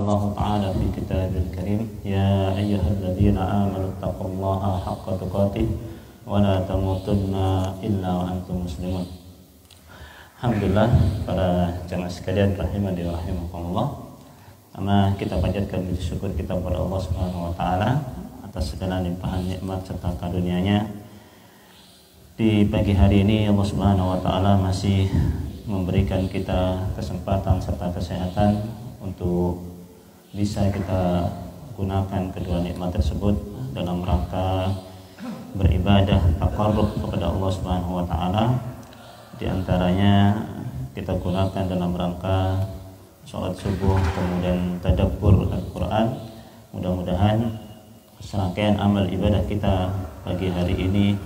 Allah Ta'ala fi kitabil karim, ya ayyuhalladzina amanu taqullaha haqqa tuqatih wa la tamutunna illa wa antum muslimun. Alhamdulillah, para jamaah sekalian rahimani wa rahimakumullah. Pertama kita panjatkan puji syukur kita kepada Allah Subhanahu wa taala atas segala limpahan nikmat serta karunia-Nya. Di pagi hari ini Allah Subhanahu wa taala masih memberikan kita kesempatan serta kesehatan untuk bisa kita gunakan kedua nikmat tersebut dalam rangka beribadah taqarrub kepada Allah Subhanahu wa taala. Di antaranya kita gunakan dalam rangka sholat subuh, kemudian tadabbur Al-Quran. Mudah-mudahan serangkaian amal ibadah kita pagi hari ini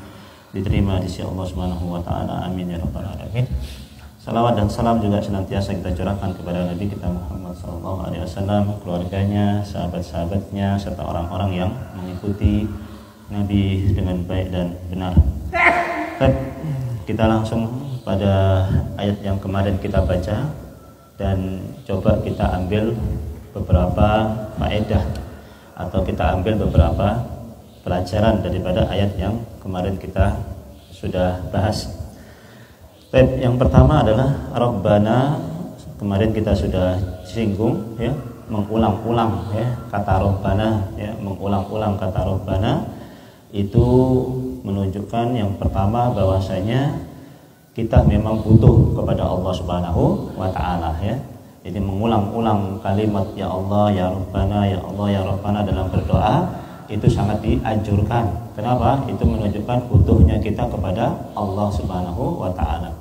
diterima di sisi Allah Subhanahu wa taala. Amin ya rabbal alamin. Salawat dan salam juga senantiasa kita curahkan kepada Nabi kita Muhammad SAW, keluarganya, sahabat-sahabatnya, serta orang-orang yang mengikuti Nabi dengan baik dan benar. Kita langsung pada ayat yang kemarin kita baca dan coba kita ambil beberapa faedah atau kita ambil beberapa pelajaran daripada ayat yang kemarin kita sudah bahas. Yang pertama adalah Rabbana, kemarin kita sudah singgung ya, mengulang-ulang ya kata Rabbana ya, mengulang-ulang kata Rabbana itu menunjukkan yang pertama bahwasanya kita memang butuh kepada Allah Subhanahu wa taala ya. Jadi mengulang-ulang kalimat ya Allah, ya Rabbana, ya Allah, ya Rabbana dalam berdoa itu sangat dianjurkan. Kenapa? Itu menunjukkan butuhnya kita kepada Allah Subhanahu wa taala.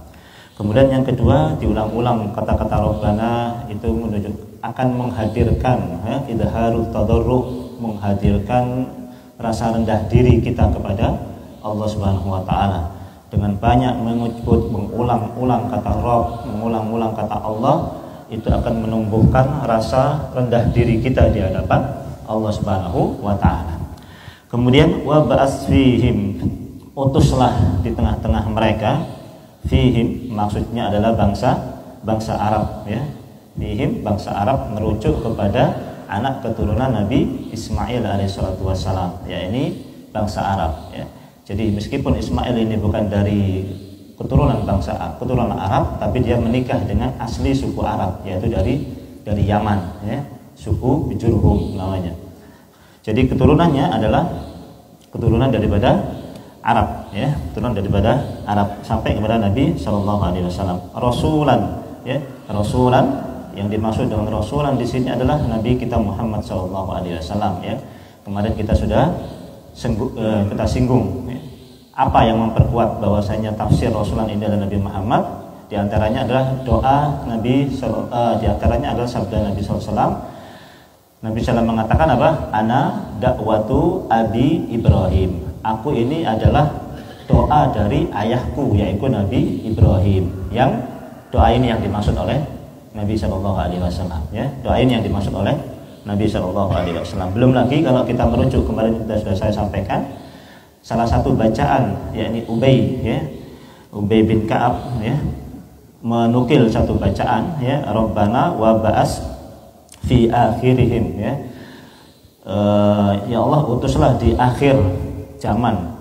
Kemudian yang kedua, diulang-ulang kata-kata Rabbana itu menunjuk akan menghadirkan ya, idharul tadarru, menghadirkan rasa rendah diri kita kepada Allah Subhanahu wa taala. Dengan banyak menyebut mengulang-ulang kata Rabb, mengulang-ulang kata Allah, itu akan menumbuhkan rasa rendah diri kita di hadapan Allah Subhanahu wa taala. Kemudian wa ba'ats fihim, utuslah di tengah-tengah mereka. Fihim maksudnya adalah bangsa Arab ya. Fihim bangsa Arab merujuk kepada anak keturunan Nabi Ismail alaihissalatu wassalam. Ya, ini bangsa Arab ya. Jadi meskipun Ismail ini bukan dari keturunan keturunan Arab, tapi dia menikah dengan asli suku Arab, yaitu dari Yaman ya, suku Jurhum namanya. Jadi keturunannya adalah keturunan daripada Arab ya, keturunan daripada Arab sampai kepada Nabi sallallahu alaihi wasallam. Rasulan ya, rasulan yang dimaksud dengan rasulan di sini adalah Nabi kita Muhammad sallallahu alaihi wasallam ya. Kemarin kita sudah kita singgung ya. Apa yang memperkuat bahwasanya tafsir rasulan ini adalah Nabi Muhammad? Di antaranya adalah doa Nabi di antaranya adalah sabda Nabi sallallahu alaihi wasallam. Nabi SAW mengatakan apa? Ana dakwatu Abi Ibrahim. Aku ini adalah doa dari ayahku, yaitu Nabi Ibrahim. Yang doa ini yang dimaksud oleh Nabi Shallallahu Alaihi Wasallam. Ya, doa ini yang dimaksud oleh Nabi Shallallahu Alaihi Wasallam. Belum lagi kalau kita merujuk kemarin sudah saya sampaikan salah satu bacaan, yakni Ubay, ya, Ubay bin Ka'ab, ya, menukil satu bacaan, ya, Rabbana wa ba'as fi akhirihim, ya, ya Allah utuslah di akhir zaman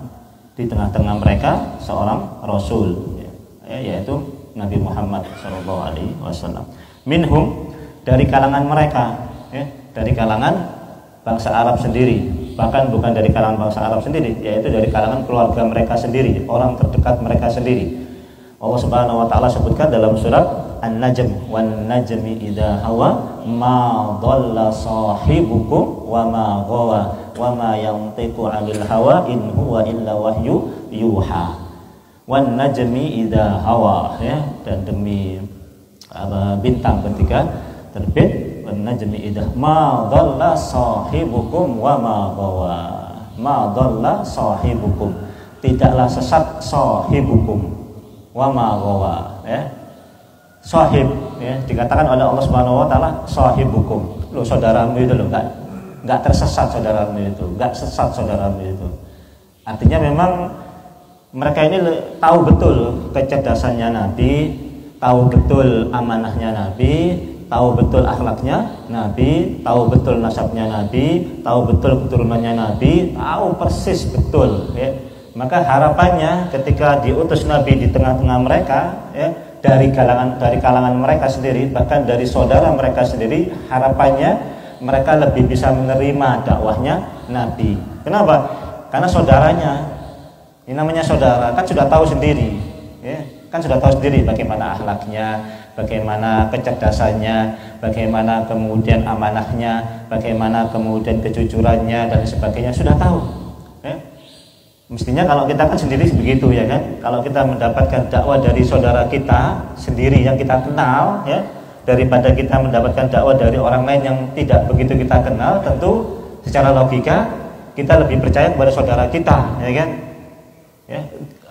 di tengah-tengah mereka seorang rasul ya, yaitu Nabi Muhammad SAW. Minhum, dari kalangan mereka ya, dari kalangan bangsa Arab sendiri, bahkan bukan dari kalangan bangsa Arab sendiri, yaitu dari kalangan keluarga mereka sendiri, orang terdekat mereka sendiri. Allah Subhanahu wa taala sebutkan dalam surat An-Najm, wan najmi idza hawa ma dhalla sahibukum wa ma ghawa wa ma yantiqu 'anil hawa in huwa illa wahyu yuha. Wan najmi idza hawa ya, dan demi bintang ketika terbit, wan najmi idza ma dhalla sahibukum wa ma ghawa. Ma dhalla sahibukum, tidaklah sesat sahibukum wa ma ghawa ya. Sahib ya, dikatakan oleh Allah Subhanahu wa taala sahibukum. Lo saudaramu itu lo enggak tersesat saudaramu itu, enggak sesat saudaramu itu. Artinya memang mereka ini tahu betul kecerdasannya Nabi, tahu betul amanahnya Nabi, tahu betul akhlaknya Nabi, tahu betul nasabnya Nabi, tahu betul keturunannya Nabi, tahu persis betul ya. Maka harapannya ketika diutus Nabi di tengah-tengah mereka ya, dari kalangan mereka sendiri, bahkan dari saudara mereka sendiri, harapannya mereka lebih bisa menerima dakwahnya Nabi. Kenapa? Karena saudaranya, ini namanya saudara, kan sudah tahu sendiri ya, kan sudah tahu sendiri bagaimana akhlaknya, bagaimana kecerdasannya, bagaimana kemudian amanahnya, bagaimana kemudian kejujurannya dan sebagainya, sudah tahu ya. Mestinya kalau kita kan sendiri begitu ya kan, kalau kita mendapatkan dakwah dari saudara kita sendiri yang kita kenal ya, daripada kita mendapatkan dakwah dari orang lain yang tidak begitu kita kenal, tentu secara logika kita lebih percaya kepada saudara kita ya kan ya.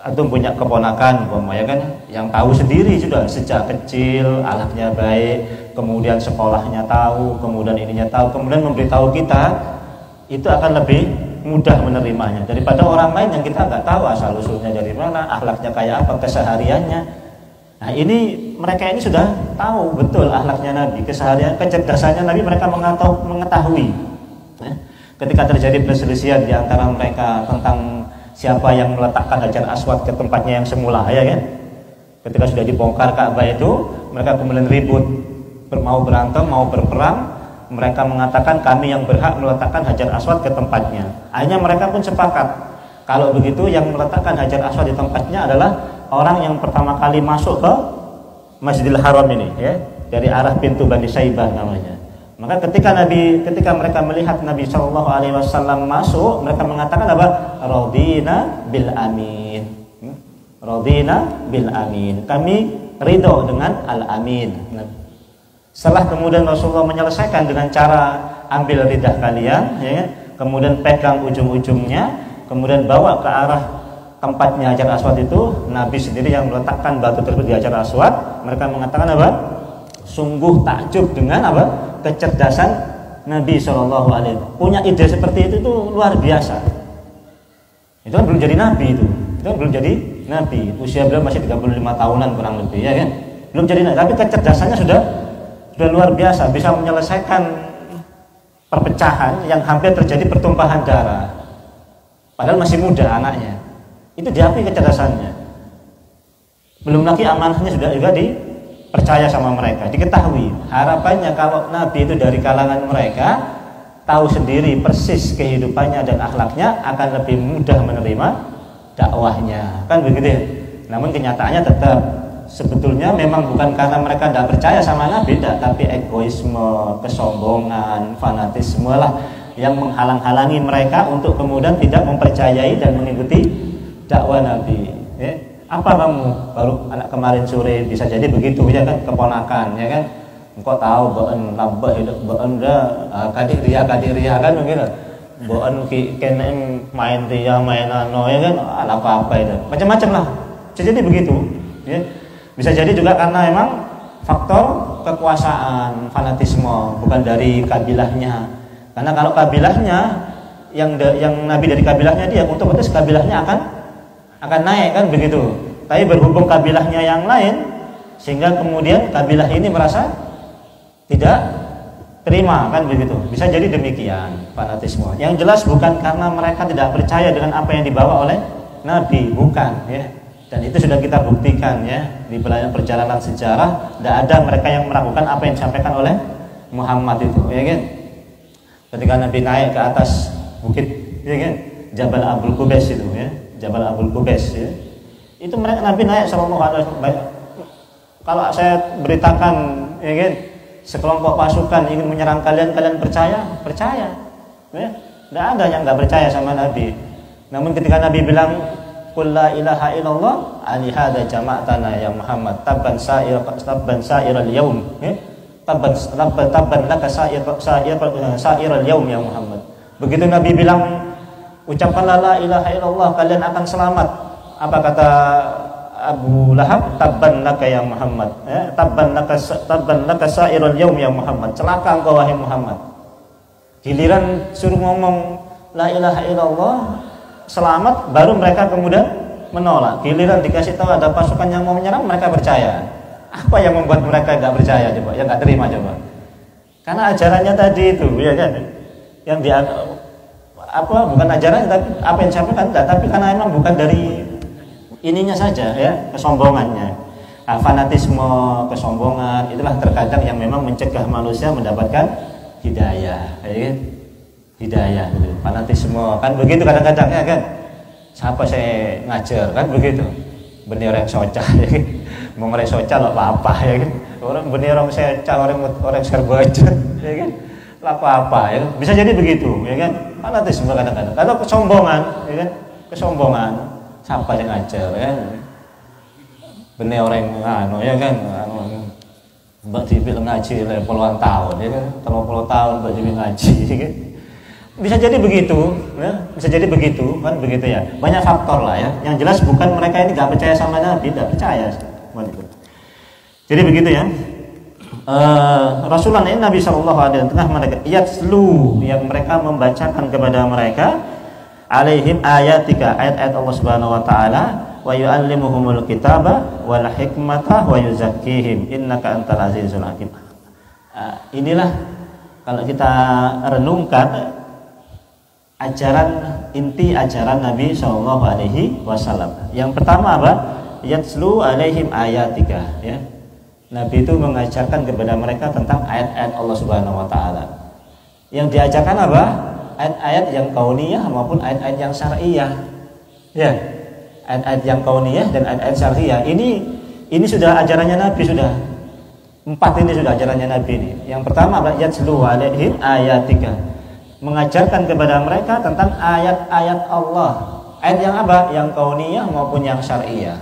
Antum punya keponakan ya kan, yang tahu sendiri sudah sejak kecil akhlaknya baik, kemudian sekolahnya tahu, kemudian ininya tahu, kemudian memberitahu kita, itu akan lebih mudah menerimanya daripada orang lain yang kita nggak tahu asal usulnya dari mana, akhlaknya kayak apa, kesehariannya. Nah ini mereka ini sudah tahu betul akhlaknya Nabi, keseharian, kecerdasannya Nabi, mereka mengetahui ya. Ketika terjadi perselisihan di antara mereka tentang siapa yang meletakkan Hajar Aswad ke tempatnya yang semula ya kan, ketika sudah dibongkar Ka'bah itu, mereka kemudian ribut, mau berantem, mau berperang. Mereka mengatakan kami yang berhak meletakkan Hajar Aswad ke tempatnya. Akhirnya mereka pun sepakat, kalau begitu yang meletakkan Hajar Aswad di tempatnya adalah orang yang pertama kali masuk ke Masjidil Haram ini ya, dari arah pintu Bani Saibah namanya. Maka ketika mereka melihat Nabi Shallallahu Alaihi Wasallam masuk, mereka mengatakan apa? Radina bil amin, radina bil amin. Kami ridho dengan al amin. Setelah kemudian Rasulullah menyelesaikan dengan cara ambil lidah kalian, ya, kemudian pegang ujung-ujungnya, kemudian bawa ke arah tempatnya Hajar Aswad itu, Nabi sendiri yang meletakkan batu tersebut di Hajar Aswad. Mereka mengatakan apa? Sungguh takjub dengan apa? Kecerdasan Nabi Shallallahu Alaihi Wasallam. Punya ide seperti itu tuh luar biasa. Itu kan belum jadi Nabi itu kan belum jadi Nabi. Usia beliau masih 35 tahunan kurang lebih ya kan. Belum jadi Nabi, tapi kecerdasannya sudah luar biasa, bisa menyelesaikan perpecahan yang hampir terjadi pertumpahan darah. Padahal masih muda anaknya. Itu diakui kecerdasannya. Belum lagi amanahnya sudah juga dipercaya sama mereka, diketahui. Harapannya kalau Nabi itu dari kalangan mereka, tahu sendiri persis kehidupannya dan akhlaknya, akan lebih mudah menerima dakwahnya. Kan begitu ya? Namun kenyataannya tetap sebetulnya memang bukan karena mereka tidak percaya sama Nabi, tapi egoisme, kesombongan, fanatisme lah yang menghalang-halangi mereka untuk kemudian tidak mempercayai dan mengikuti dakwah Nabi. Ya. Apa kamu baru anak kemarin sore bisa jadi begitu ya kan, keponakan ya kan, engkau tahu baen labah hidup baen dah kadiria kan begitu, baen kenen main dia mainan ya kan, apa itu macam-macam lah, bisa jadi begitu ya. Bisa jadi juga karena memang faktor kekuasaan, fanatisme, bukan dari kabilahnya. Karena kalau kabilahnya yang Nabi dari kabilahnya dia, otomatis kabilahnya akan naik kan begitu. Tapi berhubung kabilahnya yang lain, sehingga kemudian kabilah ini merasa tidak terima kan begitu. Bisa jadi demikian fanatisme. Yang jelas bukan karena mereka tidak percaya dengan apa yang dibawa oleh Nabi, bukan ya. Dan itu sudah kita buktikan ya di perjalanan sejarah, tidak ada mereka yang meragukan apa yang disampaikan oleh Muhammad itu, ya kan? Ketika Nabi naik ke atas bukit, ya kan? Jabal Abul Qubais itu, ya, Jabal Abul Qubais, ya. Itu mereka Nabi naik Sallallahu Alaihi Wasallam. Kalau saya beritakan, ya kan? Sekelompok pasukan ingin menyerang kalian percaya? Percaya, ya? Tidak ada yang nggak percaya sama Nabi. Namun ketika Nabi bilang Qul la ilaha illallah alihada jama'tana ya Muhammad tabban sa'iral yaum ya? Tabban laka sa'iral yaum ya Muhammad. Begitu Nabi bilang ucapkanlah la ilaha illallah kalian akan selamat. Apa kata Abu Lahab? Tabban laka ya Muhammad ya? Tabban laka sa'iral yaum ya Muhammad. Celaka engkau wahai Muhammad. Giliran suruh ngomong la ilaha illallah selamat, baru mereka kemudian menolak. Giliran dikasih tahu ada pasukan yang mau menyerang, mereka percaya. Apa yang membuat mereka nggak percaya coba, yang nggak terima coba? Karena ajarannya tadi itu, ya kan? Yang dia apa? Bukan ajaran, tapi apa yang disampaikan, tapi karena memang bukan dari ininya saja, ya, kesombongannya. Fanatisme, kesombongan, itulah terkadang yang memang mencegah manusia mendapatkan hidayah, ya kan? Hidayah, gitu. Fanatisme, kan begitu kadang-kadang, ya kan? Siapa saya ngajar, kan begitu? Benih orang soca, ya kan? Mau ngorek soca lo apa-apa, ya kan? Orang benih orang soca, orang serbaja, ya kan? Apa-apa, ya kan? Bisa jadi begitu, ya kan? Fanatisme kadang-kadang. Kalau kesombongan, ya kan? Kesombongan, siapa yang ngajar, ya kan? Benih orang ya kan? Mbak dibilang ngaji puluhan tahun, ya kan? 30 tahun Mbak dibilang ngaji, ya kan? Bisa jadi begitu, ya? Bisa jadi begitu, kan begitu ya. Banyak faktor lah ya. Yang jelas bukan mereka ini nggak percaya sama Nabi, tidak percaya. Jadi begitu ya. Rasulullah ini Nabi Shallallahu Alaihi Wasallam tengah mereka yatslu yang mereka membacakan kepada mereka alaihim ayatika ayat-ayat Allah Subhanahu Wa Taala wa yu'allimuhumul kitaba wal hikmata wa yuzakkihim innaka antal azizul hakim. Inilah kalau kita renungkan inti ajaran Nabi Shallallahu Alaihi Wasallam. Yang pertama apa? Yatslu alaihim ayatika. Ya. Nabi itu mengajarkan kepada mereka tentang ayat-ayat Allah Subhanahu Wa Taala. Yang diajarkan apa? Ayat-ayat yang kauniyah maupun ayat-ayat yang syariah. Ya, ayat-ayat yang kauniyah dan ayat-ayat syariah. Ini sudah ajarannya Nabi sudah. 4 ini sudah ajarannya Nabi ini. Yang pertama apa? Yatslu alaihim ayatika. Mengajarkan kepada mereka tentang ayat-ayat Allah. Ayat yang apa? Yang kauniyah maupun yang syariah.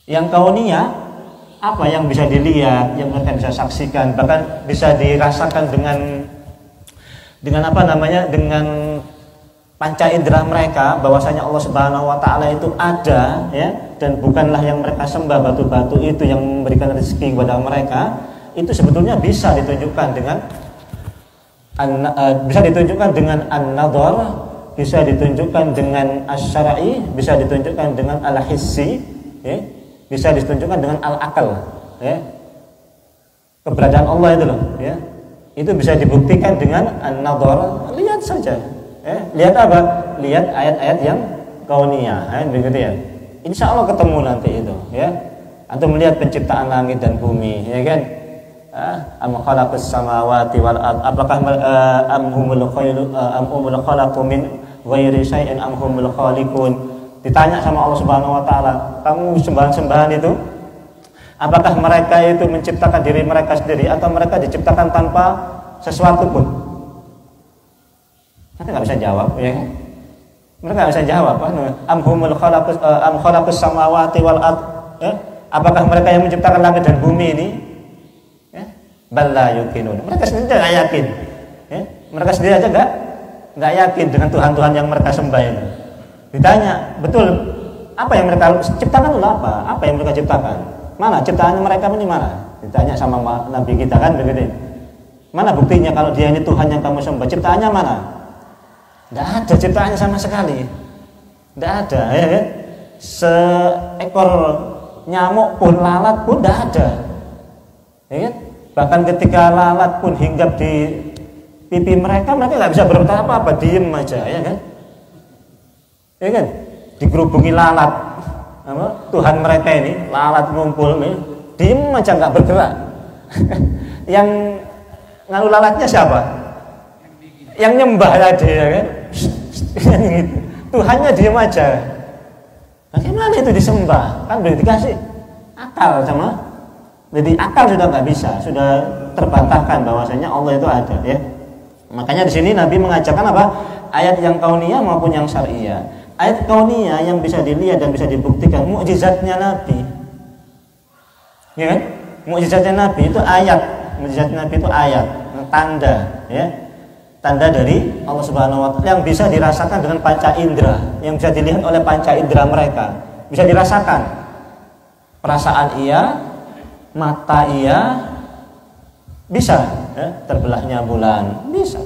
Yang kauniyah apa yang bisa dilihat, yang mereka bisa saksikan, bahkan bisa dirasakan dengan apa namanya? Dengan panca indera mereka, bahwasanya Allah Subhanahu Wa Taala itu ada, ya, dan bukanlah yang mereka sembah batu-batu itu yang memberikan rezeki kepada mereka. Itu sebetulnya bisa ditunjukkan dengan an-nadhar, bisa ditunjukkan dengan asy-syar'i, bisa ditunjukkan dengan al-hissi, ya, bisa ditunjukkan dengan al-akal, ya. Keberadaan Allah itu loh, ya. Itu bisa dibuktikan dengan an-nadhar, lihat saja, ya. Lihat apa? Lihat ayat-ayat yang kauniyah, ya, begitu ya. Insya Allah ketemu nanti itu, ya. Antum melihat penciptaan langit dan bumi, ya kan? Am khalaqas samawati wal ard, apakah am humul khalaqu min ghairi syai'in am humul khaliqun. Ditanya sama Allah Subhanahu Wa Taala, kamu sembahan-sembahan itu apakah mereka itu menciptakan diri mereka sendiri atau mereka diciptakan tanpa sesuatu pun? Mereka nggak bisa jawab, ya kan? Mereka nggak bisa jawab. Am khalaqus samawati wal ard, ya? Apakah mereka yang menciptakan langit dan bumi ini? Balla yuqinun. Mereka sendiri tidak yakin, ya? Mereka sendiri aja nggak yakin dengan Tuhan-Tuhan yang mereka sembah itu. Ditanya, betul apa yang mereka ciptakan apa? Apa yang mereka ciptakan? Mana ciptaan mereka ini mana? Ditanya sama Nabi kita kan begitu. Mana buktinya kalau dia ini Tuhan yang kamu sembah? Ciptaannya mana? Tidak ada ciptaannya sama sekali. Tidak ada, ya kan? Seekor nyamuk pun, lalat pun tidak ada, ya kan? Bahkan ketika lalat pun hinggap di pipi mereka nggak bisa berbuat apa-apa, diem aja, ya kan? Ya kan? Digerubungi lalat, Tuhan mereka ini, lalat ngumpul nih, diem aja nggak bergerak. Yang ngalu lalatnya siapa? Yang nyembah tadi, ya kan? Tuhannya diem aja. Bagaimana itu disembah? Kan berarti dikasih akal sama. Jadi akal sudah nggak bisa, sudah terbantahkan bahwasanya Allah itu ada, ya. Makanya di sini Nabi mengajarkan apa? Ayat yang kauniyah maupun yang syariah. Ayat kauniyah yang bisa dilihat dan bisa dibuktikan, mukjizatnya Nabi, ya kan? Mukjizatnya Nabi itu ayat, mukjizatnya Nabi itu ayat, tanda, ya, tanda dari Allah Subhanahu Wa Taala yang bisa dirasakan dengan panca indera, yang bisa dilihat oleh panca indera mereka, bisa dirasakan, perasaan iya, mata iya, bisa, ya, terbelahnya bulan bisa.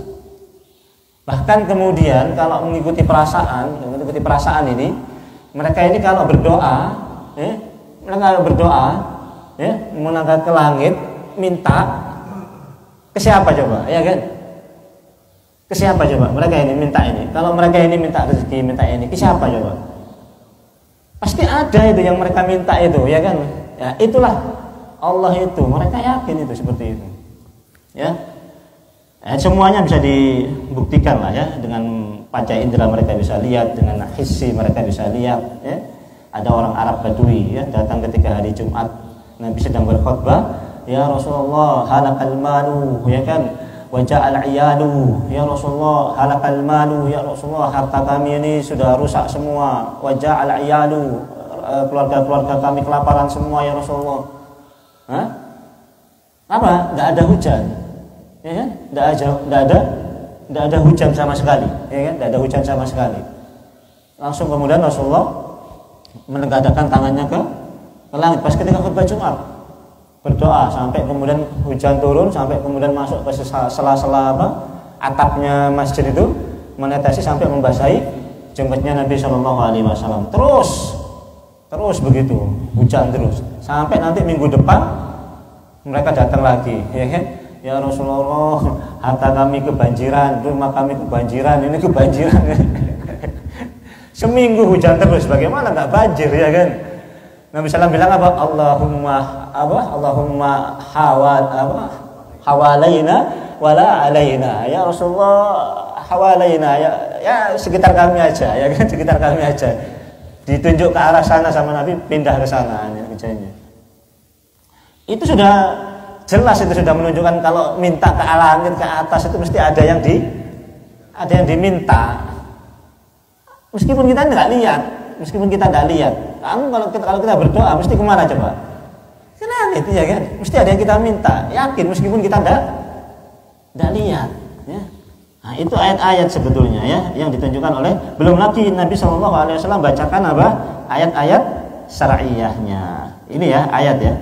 Bahkan kemudian kalau mengikuti perasaan ini, mereka ini kalau berdoa, ya, mereka kalau berdoa ya, menangkap ke langit, minta ke siapa coba, ya kan? Ke siapa coba? Mereka ini minta ini. Kalau mereka ini minta rezeki, minta ini, ke siapa coba? Pasti ada itu yang mereka minta itu, ya kan? Ya, itulah Allah itu. Mereka yakin itu seperti itu. Ya. Semuanya bisa dibuktikan lah ya, dengan panca indera mereka bisa lihat, dengan hissi mereka bisa lihat, ya. Ada orang Arab Badui ya datang ketika hari Jumat, Nabi sedang berkhutbah, ya Rasulullah halakal malu, ya kan, wajah al-iyalu, ya Rasulullah halakal malu, ya Rasulullah harta kami ini sudah rusak semua, wajah al-iyalu, keluarga-keluarga kami kelaparan semua ya Rasulullah. Hah? Apa? Tidak ada hujan, ya kan? Tidak ada hujan sama sekali, ya kan? Tidak ada hujan sama sekali. Langsung kemudian Rasulullah menengadahkan tangannya ke langit pas ketika khutbah Jumat, berdoa sampai kemudian hujan turun, sampai kemudian masuk ke sela-sela atapnya masjid itu, menetesi sampai membasahi jenggotnya Nabi Shallallahu Alaihi Wasallam. Terus begitu hujan terus sampai nanti minggu depan mereka datang lagi, ya kan? Ya Rasulullah, harta kami kebanjiran, rumah kami kebanjiran, ini kebanjiran. Seminggu hujan terus, bagaimana nggak banjir, ya kan? Nabi SAW bilang apa? Allahumma hawalaina wala alaina. Ya Rasulullah, hawalaina, ya sekitar kami aja, ya kan? Sekitar kami aja. Ditunjuk ke arah sana sama Nabi, pindah ke sana, ya, kerjanya. Itu sudah jelas, itu sudah menunjukkan kalau minta ke langit, ke atas itu mesti ada yang diminta. Meskipun kita tidak lihat, kalau kita berdoa mesti kemana coba? Ke langit, ya kan? Mesti ada yang kita minta, yakin meskipun kita tidak lihat. Ya. Nah, itu ayat-ayat sebetulnya ya yang ditunjukkan oleh, belum lagi Nabi SAW bacakan apa? Ayat-ayat syar'iyahnya. Ini ya ayat ya.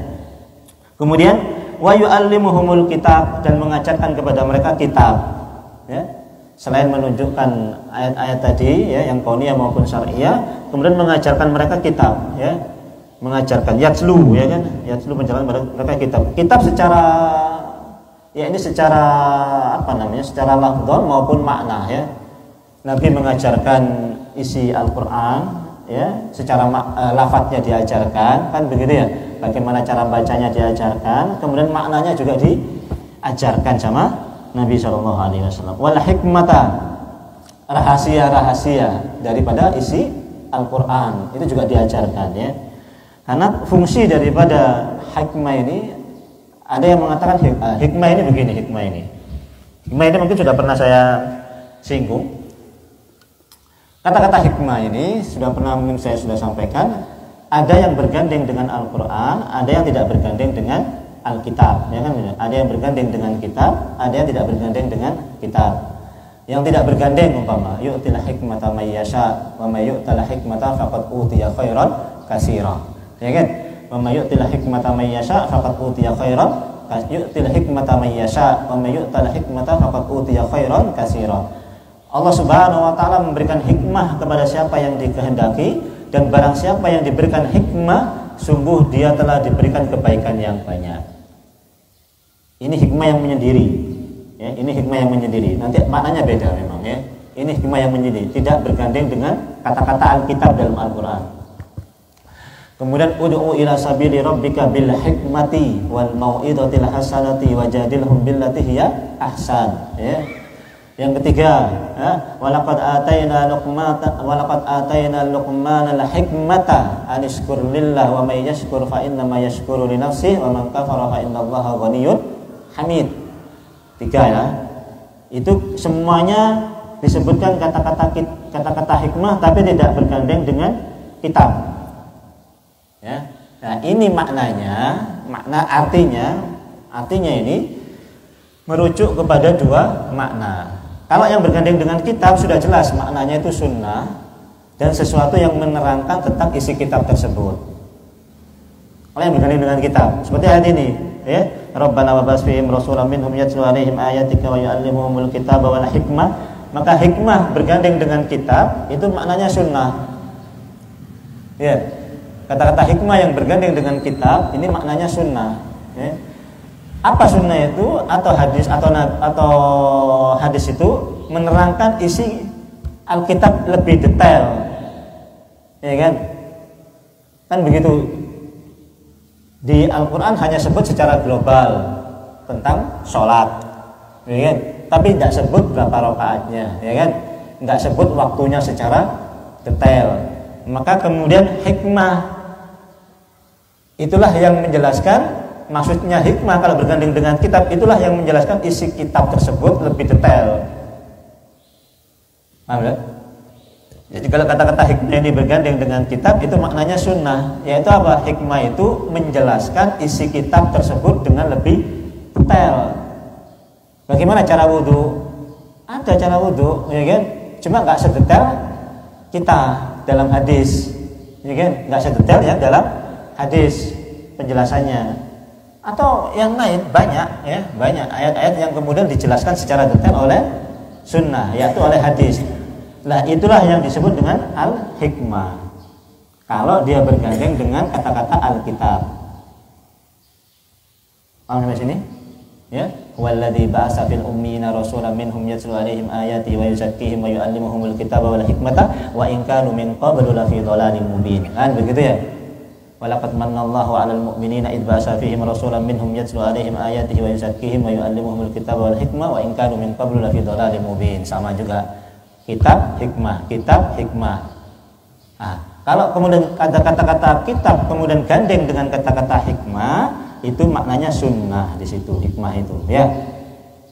Kemudian wa yu'allimuhumul kitab, dan mengajarkan kepada mereka kitab. Ya. Selain menunjukkan ayat-ayat tadi ya yang kauniyah maupun syar'iyah, kemudian mengajarkan mereka kitab ya. Mengajarkan yatslu, ya kan? Yatslu menjalankan mereka kitab. Kitab secara ya ini secara apa namanya? Secara lafdhon maupun makna ya. Nabi mengajarkan isi Al-Qur'an ya, secara lafadznya diajarkan, kan begitu ya. Bagaimana cara bacanya diajarkan, kemudian maknanya juga diajarkan sama Nabi Shallallahu Alaihi Wasallam. Wal hikmata, rahasia-rahasia daripada isi Al-Quran itu juga diajarkan ya. Karena fungsi daripada hikmah ini, ada yang mengatakan hikmah ini begini, hikmah ini mungkin sudah pernah saya singgung. Kata-kata hikmah ini sudah pernah mungkin saya sudah sampaikan. Ada yang bergandeng dengan Al-Quran, ada yang tidak bergandeng dengan Alkitab, ya kan? Ada yang bergandeng dengan kitab, ada yang tidak bergandeng dengan kitab. Yang tidak bergandeng umpama yu'til hikmata may yasha wa may yu'tal hikmata faqad utiya khairan katsira. Ya kan? Wa may yu'til hikmata may yasha faqad utiya khairan yu'til hikmata may yasha wa may yu'tal hikmata faqad utiya khairan katsira. Allah Subhanahu wa taala memberikan hikmah kepada siapa yang dikehendaki, dan barang siapa yang diberikan hikmah, sungguh dia telah diberikan kebaikan yang banyak. Ini hikmah yang menyendiri ya, ini hikmah yang menyendiri. Nanti maknanya beda memang ya. Ini hikmah yang menyendiri, tidak bergandeng dengan kata-kata Alkitab dalam Al-Quran. Kemudian ud'u ila sabili rabbika bil hikmati wal mau'izatil hasanati wajadilhum billati hiya ahsan ya. Yang ketiga, walaqad atayna Luqmana al-hikmata an yashkur lillah wa may yashkur fa inna ma yashkuru li nafsihi wa man kafara fa innallaha ghaniyyun hamid. Tiga ya. Itu semuanya disebutkan kata-kata hikmah tapi tidak bergandeng dengan kitab. Ya. Nah, ini maknanya, artinya ini merujuk kepada dua makna. Kalau yang bergandeng dengan kitab sudah jelas maknanya itu sunnah dan sesuatu yang menerangkan tentang isi kitab tersebut. Kalau yang bergandeng dengan kitab seperti ayat ini ya, Rabbana wa ba'ath fihim rasulan minhum yatlu 'alaihim ayatika wa yu'allimuhumul kitaba wal hikmah, maka hikmah bergandeng dengan kitab itu maknanya sunnah. Ya. Kata-kata hikmah yang bergandeng dengan kitab ini maknanya sunnah. Ya. Apa sunnah itu atau hadis itu menerangkan isi Alkitab lebih detail, ya kan? Kan begitu. Di Al-Quran hanya sebut secara global tentang sholat, ya kan? Tapi tidak sebut berapa rakaatnya, ya kan? Tidak sebut waktunya secara detail. Maka kemudian hikmah itulah yang menjelaskan. Maksudnya hikmah kalau bergandeng dengan kitab itulah yang menjelaskan isi kitab tersebut lebih detail. Paham ya? Jadi kalau kata-kata hikmah ini bergandeng dengan kitab itu maknanya sunnah. Yaitu apa? Hikmah itu menjelaskan isi kitab tersebut dengan lebih detail. Bagaimana cara wudhu? Ada cara wudhu, ya kan? Cuma nggak sedetail kita dalam hadis, ya kan? Nggak sedetail ya dalam hadis penjelasannya. Atau yang lain banyak ya, banyak ayat-ayat yang kemudian dijelaskan secara detail oleh sunnah, yaitu oleh hadis. Nah, itulah yang disebut dengan al-hikmah. Kalau dia bergandeng dengan kata-kata Alkitab. Paham sampai sini? Ya, walladzi ba'atsa fil ummiyina rasulan minhum yatlu 'alaihim ayatihi wa yuzakkihim wa yu'allimuhumul kitaba wal hikmata wa in kanu min qablu lafi dhalalin mubin. Kan begitu ya? Walaqad manallahu 'alal mu'minina idz ba'atsa fihim rasulan minhum yatlu 'alaihim ayatihi wa yuzakkihim wa yu'allimuhumul kitaba wal hikmah wa in kanu min qablu lafi dhalalin mubin. Sama juga kitab hikmah, kitab hikmah. Nah, kalau kemudian kata-kata kitab kemudian gandeng dengan kata-kata hikmah, itu maknanya sunnah di situ, hikmah itu ya.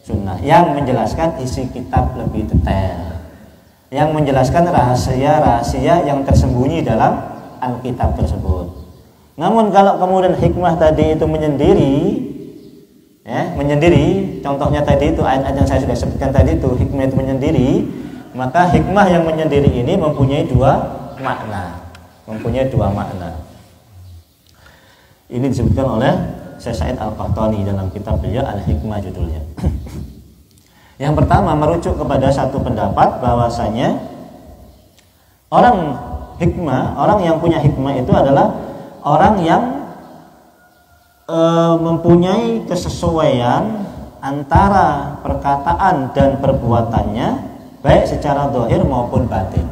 Sunnah yang menjelaskan isi kitab lebih detail. Yang menjelaskan rahasia-rahasia yang tersembunyi dalam Alkitab tersebut. Namun kalau kemudian hikmah tadi itu menyendiri, ya, menyendiri, contohnya tadi itu ayat-ayat yang saya sudah sebutkan tadi itu hikmah itu menyendiri, maka hikmah yang menyendiri ini mempunyai dua makna, Ini disebutkan oleh Syekh Sa'id Al-Qahtani dalam kitab beliau Al-Hikmah judulnya. Yang pertama merujuk kepada satu pendapat bahwasanya orang yang punya hikmah itu adalah orang yang mempunyai kesesuaian antara perkataan dan perbuatannya baik secara zahir maupun batin.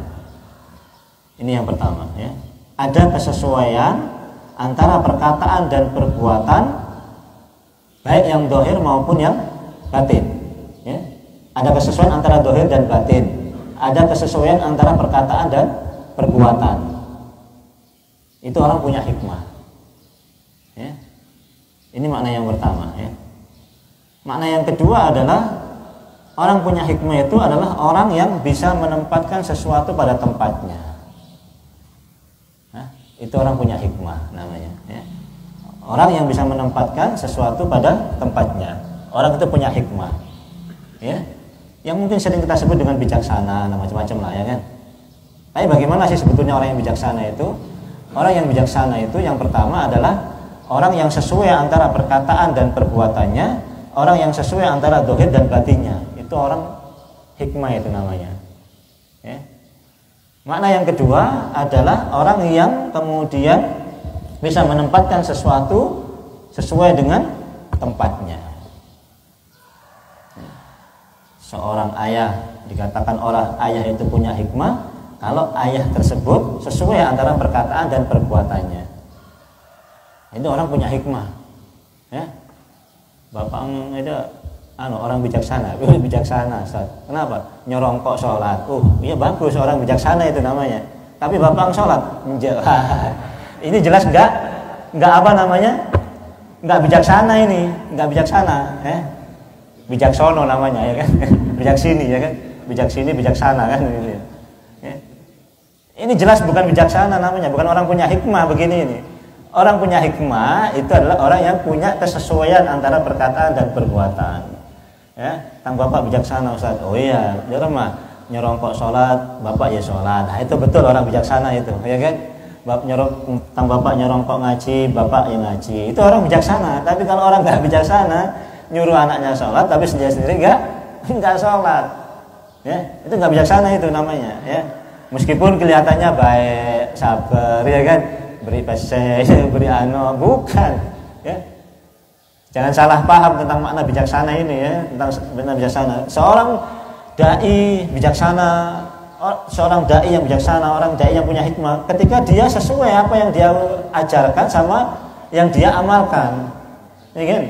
Ini yang pertama ya. Ada kesesuaian antara perkataan dan perbuatan baik yang zahir maupun yang batin ya. Ada kesesuaian antara zahir dan batin. Ada kesesuaian antara perkataan dan perbuatan. Itu orang punya hikmah ya. Ini makna yang pertama ya. Makna yang kedua adalah orang punya hikmah itu adalah orang yang bisa menempatkan sesuatu pada tempatnya. Nah, itu orang punya hikmah namanya ya. Orang yang bisa menempatkan sesuatu pada tempatnya. Orang itu punya hikmah ya. Yang mungkin sering kita sebut dengan bijaksana, macam-macam lah ya kan. Tapi bagaimana sih sebetulnya orang yang bijaksana itu? Orang yang bijaksana itu yang pertama adalah orang yang sesuai antara perkataan dan perbuatannya, orang yang sesuai antara zahir dan batinnya. Itu orang hikmah itu namanya ya. Makna yang kedua adalah orang yang kemudian bisa menempatkan sesuatu sesuai dengan tempatnya. Seorang ayah, dikatakan orang ayah itu punya hikmah kalau ayah tersebut sesuai antara perkataan dan perbuatannya. Itu orang punya hikmah ya. Bapak itu orang bijaksana, Ustaz. Kenapa? Nyerongkok sholat. Iya bagus, orang bijaksana itu namanya. Tapi bapak sholat, ini jelas enggak apa namanya? Enggak bijaksana ini, enggak bijaksana ya. Bijaksono namanya ya kan. Bijaksini ya kan. Bijaksini, bijaksana kan gitu ya. Ini jelas bukan bijaksana namanya, bukan orang punya hikmah begini ini. Orang punya hikmah itu adalah orang yang punya kesesuaian antara perkataan dan perbuatan. Ya, tang bapak bijaksana Ustaz. Oh iya, dia mah nyerongkok sholat, bapak ya sholat. Nah, itu betul orang bijaksana itu, ya kan? Tang bapak nyerongkok ngaji, bapak ya ngaji. Itu orang bijaksana. Tapi kalau orang nggak bijaksana, nyuruh anaknya sholat, tapi sendiri nggak sholat. Ya, itu nggak bijaksana itu namanya. Ya. Meskipun kelihatannya baik, sabar, ya kan, beri pesek, beri bukan, ya. Jangan salah paham tentang makna bijaksana ini ya, tentang makna bijaksana. Seorang dai bijaksana, seorang dai yang bijaksana, orang dai yang punya hikmah, ketika dia sesuai apa yang dia ajarkan sama yang dia amalkan, ya kan?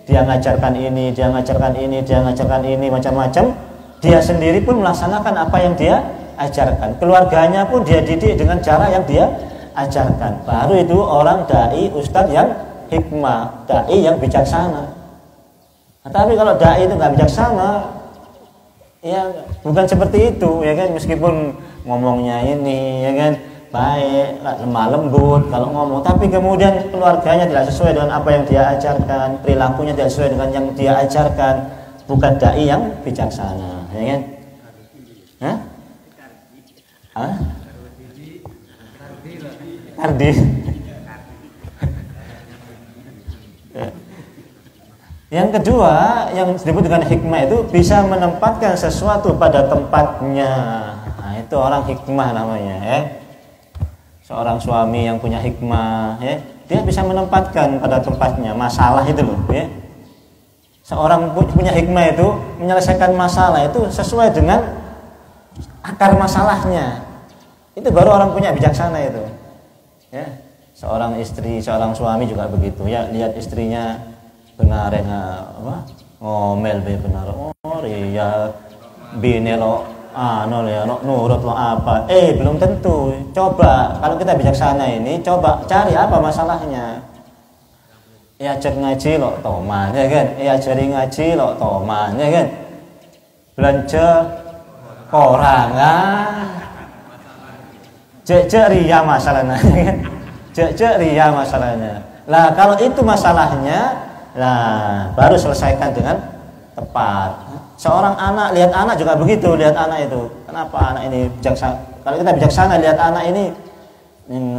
Dia ngajarkan ini, dia ngajarkan ini, dia ngajarkan ini, macam-macam. Dia sendiri pun melaksanakan apa yang dia ajarkan. Keluarganya pun dia didik dengan cara yang dia ajarkan. Baru itu orang dai, ustadz yang hikmah, dai yang bijaksana. Nah, tapi kalau dai itu nggak bijaksana, ya bukan seperti itu, ya kan? Meskipun ngomongnya ini, ya kan, baik, lemah lembut kalau ngomong, tapi kemudian keluarganya tidak sesuai dengan apa yang dia ajarkan, perilakunya tidak sesuai dengan yang dia ajarkan, bukan dai yang bijaksana, ya kan? Hah? Hah? Kardi. Yang kedua, yang disebut dengan hikmah itu bisa menempatkan sesuatu pada tempatnya. Nah, itu orang hikmah namanya, ya. Seorang suami yang punya hikmah, ya, dia bisa menempatkan pada tempatnya masalah itu loh, ya. Seorang punya hikmah itu menyelesaikan masalah itu sesuai dengan akar masalahnya. Itu baru orang punya bijaksana itu, ya. Seorang istri, seorang suami juga begitu, ya. Lihat istrinya benar ya, apa, ngomel be benar, oh iya bini lo ya lo nurut lo apa, belum tentu. Coba kalau kita bijaksana ini, coba cari apa masalahnya. Ya ajar ngaji lo toman, ya kan, ya ajari ngaji lo toman, ya kan, belanja orang jek ria masalahnya, jek ria masalahnya. Lah kalau itu masalahnya, nah, baru selesaikan dengan tepat. Seorang anak, lihat anak juga begitu, lihat anak itu. Kenapa anak ini bijaksana? Kalau kita bijaksana lihat anak ini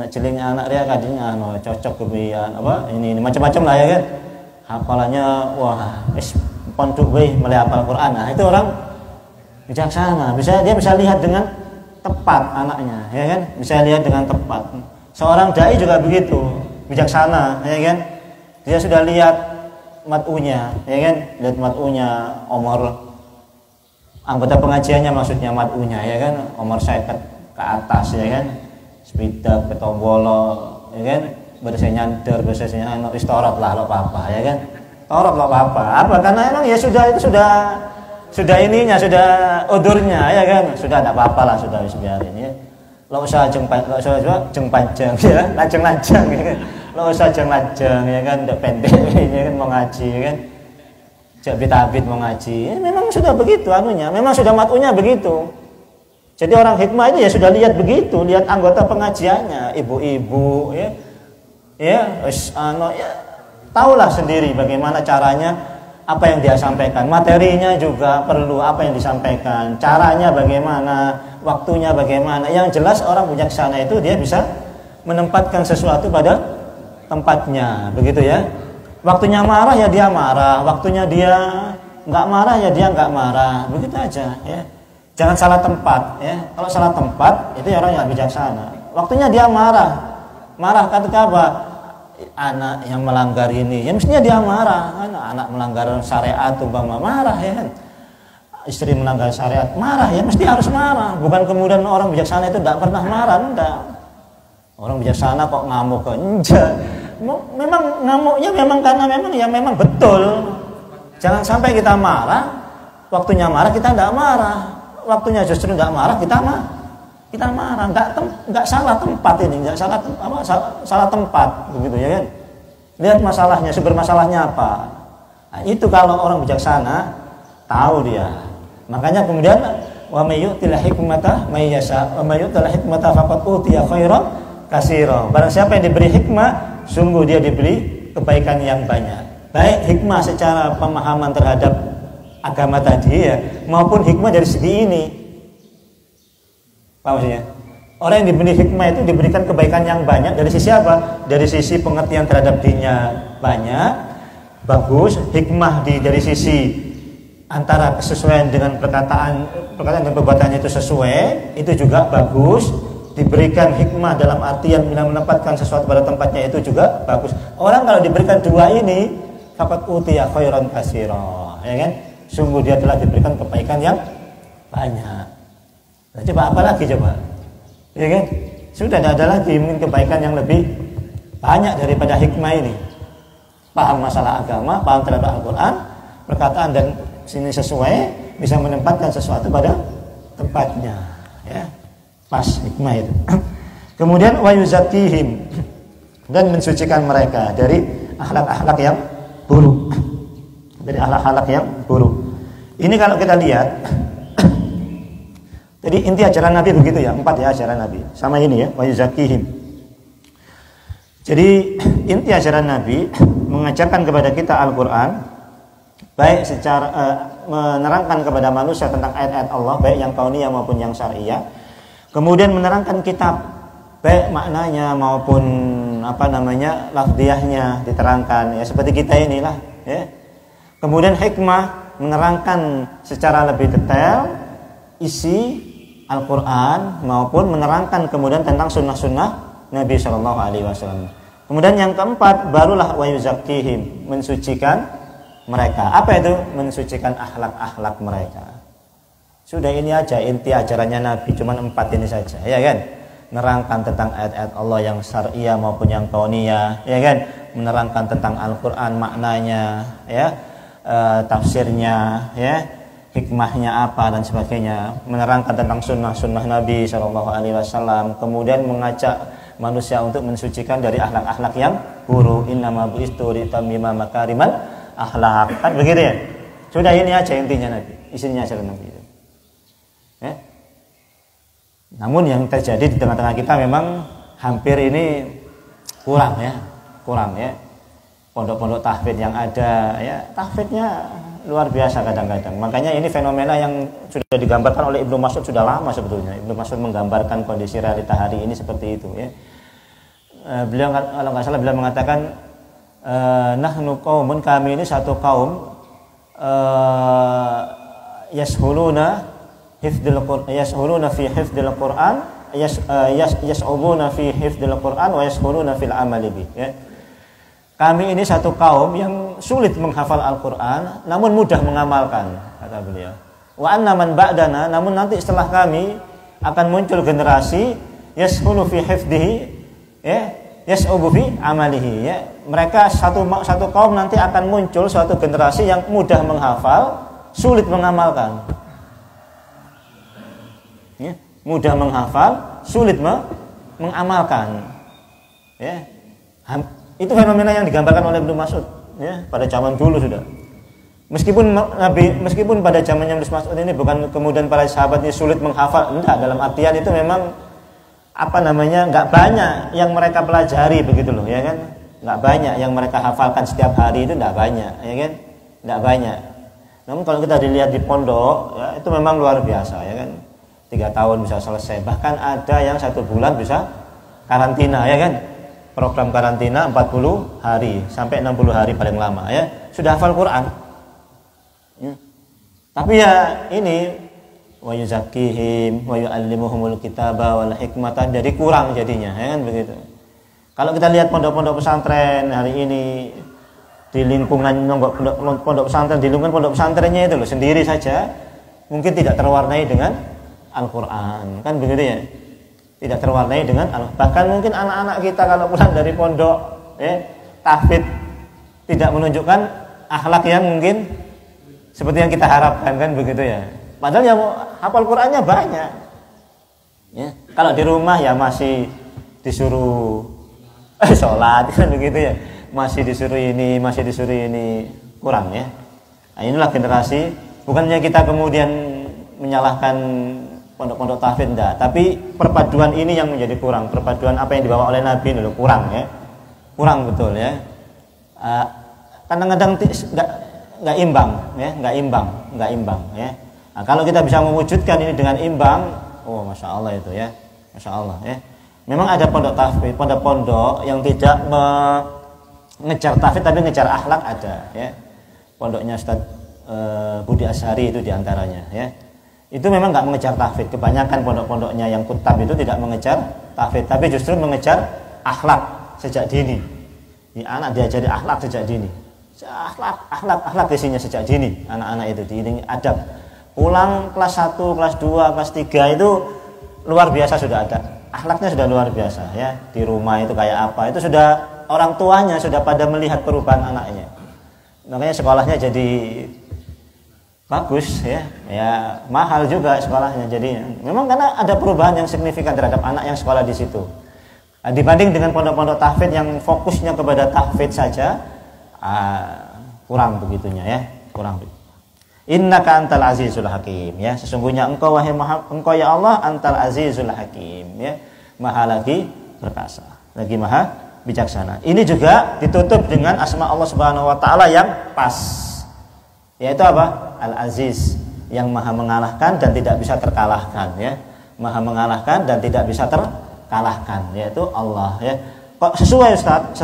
jelingnya anak dia kadinya cocok kebian apa ini macam-macam lah, ya kan. Hafalannya wah, pondok weh mulai hafal Quran. Nah, itu orang bijaksana. Dia bisa lihat dengan tepat anaknya, ya kan? Bisa lihat dengan tepat. Seorang dai juga begitu, bijaksana, ya kan? Dia sudah lihat mat'unya, ya kan, lihat mat'unya, umur anggota pengajiannya maksudnya mat'unya, ya kan, umur 50 ke atas, ya kan, sepidak, petombolo, ya kan, bersih nyanter, bersih istorot lah lo apa, ya kan, torot lo apa, karena emang ya sudah ininya, sudah odurnya, ya kan, sudah tidak apa-apa lah, sudah biarin, ya. Lo usah jeng panjang, ya, lajeng-lajeng, ya kan. Lo usah lajeng, ya kan, udah pendek, ya kan, mau ngaji, ya kan, jabit-abit mau ngaji, ya, memang sudah begitu anunya, memang sudah mat'unya begitu. Jadi orang hikmah itu ya sudah lihat begitu, lihat anggota pengajiannya, ibu-ibu, ya, ya, tahulah sendiri bagaimana caranya, apa yang dia sampaikan, materinya juga perlu apa yang disampaikan, caranya bagaimana, waktunya bagaimana. Yang jelas orang bijaksana itu dia bisa menempatkan sesuatu pada tempatnya, begitu ya. Waktunya marah ya dia marah, waktunya dia nggak marah ya dia nggak marah, begitu aja, ya. Jangan salah tempat, ya. Kalau salah tempat itu ya orang yang bijaksana. Waktunya dia marah ketika apa? Anak yang melanggar ini, ya mestinya dia marah. Anak melanggar syariat umpama marah, ya kan. Istri melanggar syariat marah, ya mesti harus marah. Bukan kemudian orang bijaksana itu tidak pernah marah, enggak. Orang bijaksana kok ngamuk ke enggak. Memang ngamuknya memang karena memang betul. Jangan sampai kita marah, waktunya marah kita tidak marah. Waktunya justru tidak marah kita marah. Enggak salah tempat ini, enggak salah tempat begitu, ya kan. Lihat masalahnya, sumber masalahnya apa. Nah, itu kalau orang bijaksana tahu dia. Makanya kemudian wa may yu'til hikmata may yasha wa may yu'til hikmata faqad utiya khairan katsira. Barang siapa yang diberi hikmah, sungguh dia diberi kebaikan yang banyak. Baik hikmah secara pemahaman terhadap agama tadi, ya, maupun hikmah dari segi ini. Apa maksudnya? Orang yang diberi hikmah itu diberikan kebaikan yang banyak dari sisi apa? Dari sisi pengertian terhadap dirinya banyak, bagus. Hikmah dari sisi antara kesesuaian dengan perkataan dan perbuatannya itu sesuai, itu juga bagus. diberikan hikmah dalam artian bila menempatkan sesuatu pada tempatnya itu juga bagus. Orang kalau diberikan dua ini faqad utiya khairan katsira, ya kan? Sungguh dia telah diberikan kebaikan yang banyak. Nah, coba apa lagi coba? Ya kan? Sudah tidak ada lagi mungkin kebaikan yang lebih banyak daripada hikmah ini. Paham masalah agama, paham terhadap Al-Quran, perkataan dan sini sesuai, bisa menempatkan sesuatu pada tempatnya, ya. Pas hikmah itu. Kemudian wa yuzakkihim, dan mensucikan mereka dari akhlak-akhlak yang buruk. Dari akhlak-akhlak yang buruk. Ini kalau kita lihat, jadi inti ajaran Nabi begitu ya, 4 ya ajaran Nabi. Sama ini ya, wa yuzakkihim. Jadi inti ajaran Nabi mengajarkan kepada kita Al-Quran, baik secara menerangkan kepada manusia tentang ayat-ayat Allah, baik yang kauniyah maupun yang syariah. Kemudian menerangkan kitab, baik maknanya maupun lafdiyahnya diterangkan, ya seperti kita inilah, ya. Kemudian hikmah, menerangkan secara lebih detail isi Al-Quran maupun menerangkan kemudian tentang sunnah-sunnah Nabi SAW. Kemudian yang keempat, barulah wa yuzakkihim, mensucikan mereka. Apa itu? Mensucikan akhlak-akhlak mereka. Sudah ini aja inti ajarannya Nabi, cuma 4 ini saja, ya kan? Menerangkan tentang ayat-ayat Allah yang syariah maupun yang kauniyah, ya kan? Menerangkan tentang Al-Quran maknanya, ya, tafsirnya, ya, hikmahnya apa dan sebagainya. Menerangkan tentang sunnah-sunnah Nabi SAW. Kemudian mengajak manusia untuk mensucikan dari akhlak-akhlak yang buruk. Innama bu'istu litammima makarimal akhlak, kan begitu ya. Sudah ini aja intinya Nabi, isinya ajaran Nabi itu, ya. Namun yang terjadi di tengah-tengah kita memang hampir ini kurang ya. Pondok-pondok tahfidz yang ada, ya, tahfidznya luar biasa kadang-kadang. Makanya ini fenomena yang sudah digambarkan oleh Ibnu Mas'ud sudah lama sebetulnya. Ibnu Mas'ud menggambarkan kondisi realita hari ini seperti itu, ya. Beliau, kalau nggak salah, beliau mengatakan, nahnu qaumun, kami ini satu kaum, yashuluna fi hifdzil Qur'an, yas'ubuna fi hifdzil Qur'an wa yashuluna fil amali bih, ya. Kami ini satu kaum yang sulit menghafal Al-Quran, namun mudah mengamalkan, kata beliau. Wa anna man ba'dana, namun nanti setelah kami akan muncul generasi yashulu fi hifdzihi, ya, yas'ubu fi amalihi, ya. Mereka satu kaum nanti akan muncul suatu generasi yang mudah menghafal, sulit mengamalkan. Ya, mudah menghafal, sulit mengamalkan, ya. Itu fenomena yang digambarkan oleh Ibnu Mas'ud, ya, pada zaman dulu sudah. Meskipun pada zamannya Ibnu Mas'ud ini bukan kemudian para sahabatnya sulit menghafal, enggak, dalam artian itu memang enggak banyak yang mereka pelajari begitu loh, ya kan? Enggak banyak yang mereka hafalkan setiap hari, itu enggak banyak, ya kan? Enggak banyak. Namun kalau kita dilihat di pondok, ya, itu memang luar biasa, ya kan? 3 tahun bisa selesai, bahkan ada yang 1 bulan bisa karantina, ya kan? Program karantina 40 hari sampai 60 hari paling lama, ya, sudah hafal Quran, ya. Tapi ya ini wa yuzakkihim wa yu'allimuhumul kitaba wal hikmata, jadi kurang jadinya, ya kan begitu. Kalau kita lihat pondok-pondok pesantren hari ini, di lingkungan pondok pesantren, di lingkungan pondok pesantrennya itu loh sendiri saja mungkin tidak terwarnai dengan Al-Quran, kan begitu ya. Tidak terwarnai dengan bahkan mungkin anak-anak kita kalau pulang dari pondok, ya, tahfidz tidak menunjukkan akhlak yang mungkin seperti yang kita harapkan, kan begitu ya. Padahal yang hafal Qurannya banyak, ya. Kalau di rumah ya masih disuruh sholat, kan begitu ya. Masih disuruh ini, kurang, ya. Nah, inilah generasi, bukannya kita kemudian menyalahkan pondok-pondok tahfidz, enggak, tapi perpaduan ini yang menjadi kurang. Perpaduan apa yang dibawa oleh Nabi ini loh, kurang, ya. Kurang betul, ya. Kadang-kadang enggak imbang, ya, enggak imbang, ya. Nah, kalau kita bisa mewujudkan ini dengan imbang, oh masya Allah itu, ya, masya Allah, ya. Memang ada pondok tahfidz, pondok yang tidak mengejar tahfidz tapi mengejar akhlak ada, ya. Pondoknya Ustaz Budi Asyari itu diantaranya, ya. itu memang nggak mengejar tahfidz. Kebanyakan pondok-pondoknya yang kutab itu tidak mengejar tahfidz, tapi justru mengejar akhlak sejak dini. Anak diajari akhlak sejak dini. Akhlak isinya sejak dini. Anak-anak itu diiringi adab. Pulang kelas 1, kelas 2, kelas 3 itu luar biasa sudah ada. Akhlaknya sudah luar biasa ya. Di rumah itu kayak apa? Itu sudah orang tuanya sudah pada melihat perubahan anaknya. Makanya sekolahnya jadi bagus ya. Ya, mahal juga sekolahnya. Jadi memang karena ada perubahan yang signifikan terhadap anak yang sekolah di situ. Dibanding dengan pondok-pondok tahfidz yang fokusnya kepada tahfidz saja, kurang begitunya ya, kurang. Innaka antal azizul hakim ya, sesungguhnya engkau wahai engkau ya Allah antal azizul hakim ya, maha lagi perkasa, lagi maha bijaksana. Ini juga ditutup dengan asma Allah Subhanahu wa taala yang pas. Yaitu apa? Al-Aziz, yang maha mengalahkan dan tidak bisa terkalahkan ya. Maha mengalahkan dan tidak bisa terkalahkan, yaitu Allah ya. Kok sesuai Ustaz?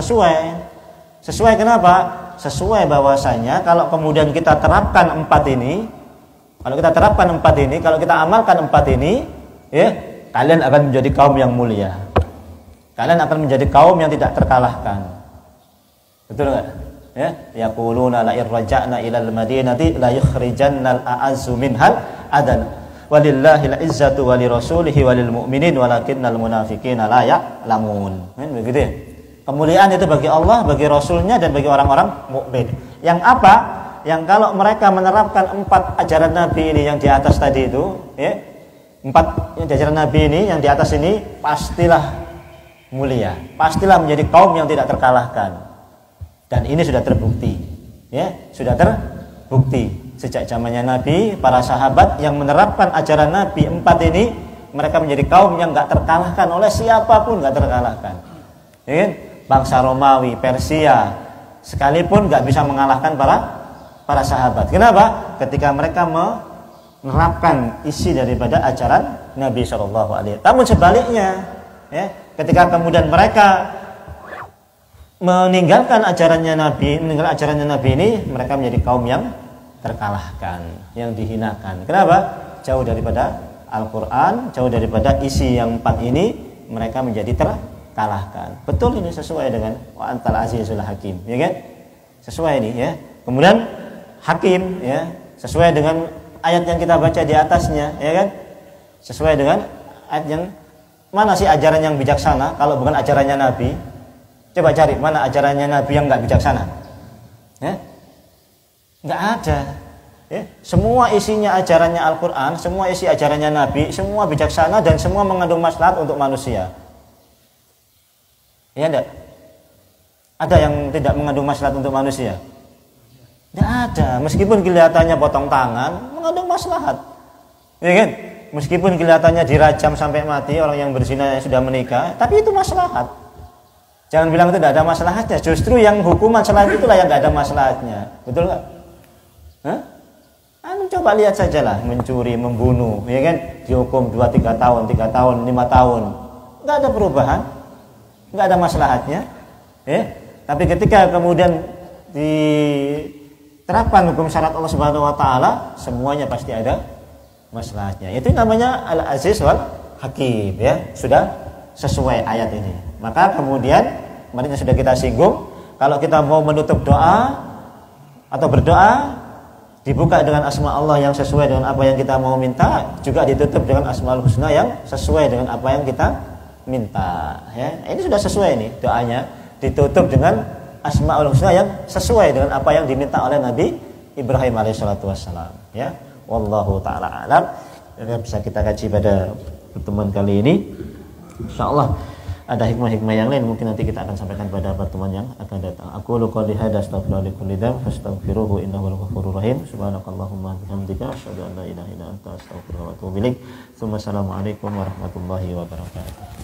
Sesuai kenapa? Sesuai bahwasanya kalau kemudian kita terapkan empat ini, kalau kita amalkan empat ini, ya, kalian akan menjadi kaum yang mulia. Kalian akan menjadi kaum yang tidak terkalahkan. Betul enggak? Ya, yaquluna la irja'na ilal madinati la yukhrijanna al-a'azzu minhal adal. Walillahil izzatu wa lirasulihi wa lil mu'minin walakinnal munafiqina la ya'lamun. Begitu ya? Kemuliaan itu bagi Allah, bagi Rasulnya, dan bagi orang-orang mukmin. Yang apa? Yang kalau mereka menerapkan empat ajaran Nabi ini yang di atas tadi itu, ya, empat ajaran Nabi ini yang di atas ini pastilah mulia, pastilah menjadi kaum yang tidak terkalahkan. Dan ini sudah terbukti, ya, sudah terbukti sejak zamannya Nabi, para sahabat yang menerapkan ajaran Nabi empat ini, mereka menjadi kaum yang nggak terkalahkan oleh siapapun, nggak terkalahkan. Ya kan? Bangsa Romawi, Persia, sekalipun nggak bisa mengalahkan para sahabat. Kenapa? Ketika mereka menerapkan isi daripada ajaran Nabi Shallallahu Alaihi Wasallam. Namun sebaliknya, ya, ketika kemudian mereka meninggalkan ajarannya Nabi ini, mereka menjadi kaum yang terkalahkan, yang dihinakan. Kenapa? Jauh daripada Al-Quran, jauh daripada isi yang empat ini, mereka menjadi terkalahkan. Betul, ini sesuai dengan wa antal azizul hakim, ya kan? Sesuai ini ya. Kemudian hakim ya, sesuai dengan ayat yang kita baca di atasnya, ya kan? Sesuai dengan ayat yang mana sih ajaran yang bijaksana kalau bukan ajarannya Nabi? Coba cari mana ajarannya Nabi yang enggak bijaksana. Ya? Enggak ada. Ya? Semua isinya ajarannya Al-Qur'an, semua isi ajarannya Nabi, semua bijaksana dan semua mengandung maslahat untuk manusia. Ya enggak? Ada yang tidak mengandung maslahat untuk manusia? Tidak ada. Meskipun kelihatannya potong tangan, mengandung maslahat. Ya kan? Meskipun kelihatannya dirajam sampai mati orang yang berzina yang sudah menikah, tapi itu maslahat. Jangan bilang itu tidak ada maslahatnya. Justru yang hukuman selain itulah yang tidak ada maslahatnya. Betul nggak? Hah? Coba lihat sajalah, mencuri, membunuh, ya kan? Dihukum 2-3 tahun, 3 tahun, 5 tahun. Nggak ada perubahan. Nggak ada maslahatnya, ya. Tapi ketika kemudian diterapkan hukum syarat Allah Subhanahu wa taala, semuanya pasti ada maslahatnya. Itu namanya Al-Aziz wal Hakim, ya. Sudah sesuai ayat ini. Maka kemudian kemarin sudah kita singgung, kalau kita mau menutup doa atau berdoa, dibuka dengan asma Allah yang sesuai dengan apa yang kita mau minta, juga ditutup dengan asmaul husna yang sesuai dengan apa yang kita minta, ya. Ini sudah sesuai nih doanya, ditutup dengan asmaul husna yang sesuai dengan apa yang diminta oleh Nabi Ibrahim alaihissalatu wassalam, ya. Wallahu taala alam. Yang bisa kita kaji pada pertemuan kali ini, insyaallah ada hikmah-hikmah yang lain mungkin nanti kita akan sampaikan pada pertemuan yang akan datang. Aku qouli hadza astaghfirullaha li kulli dzam fastaghfiruhu innahu ghafurur rahim. Subhanakallahumma bihamdika asyhadu an la ilaha illa anta astaghfiruka wa atubu ilaik. Assalamualaikum warahmatullahi wabarakatuh.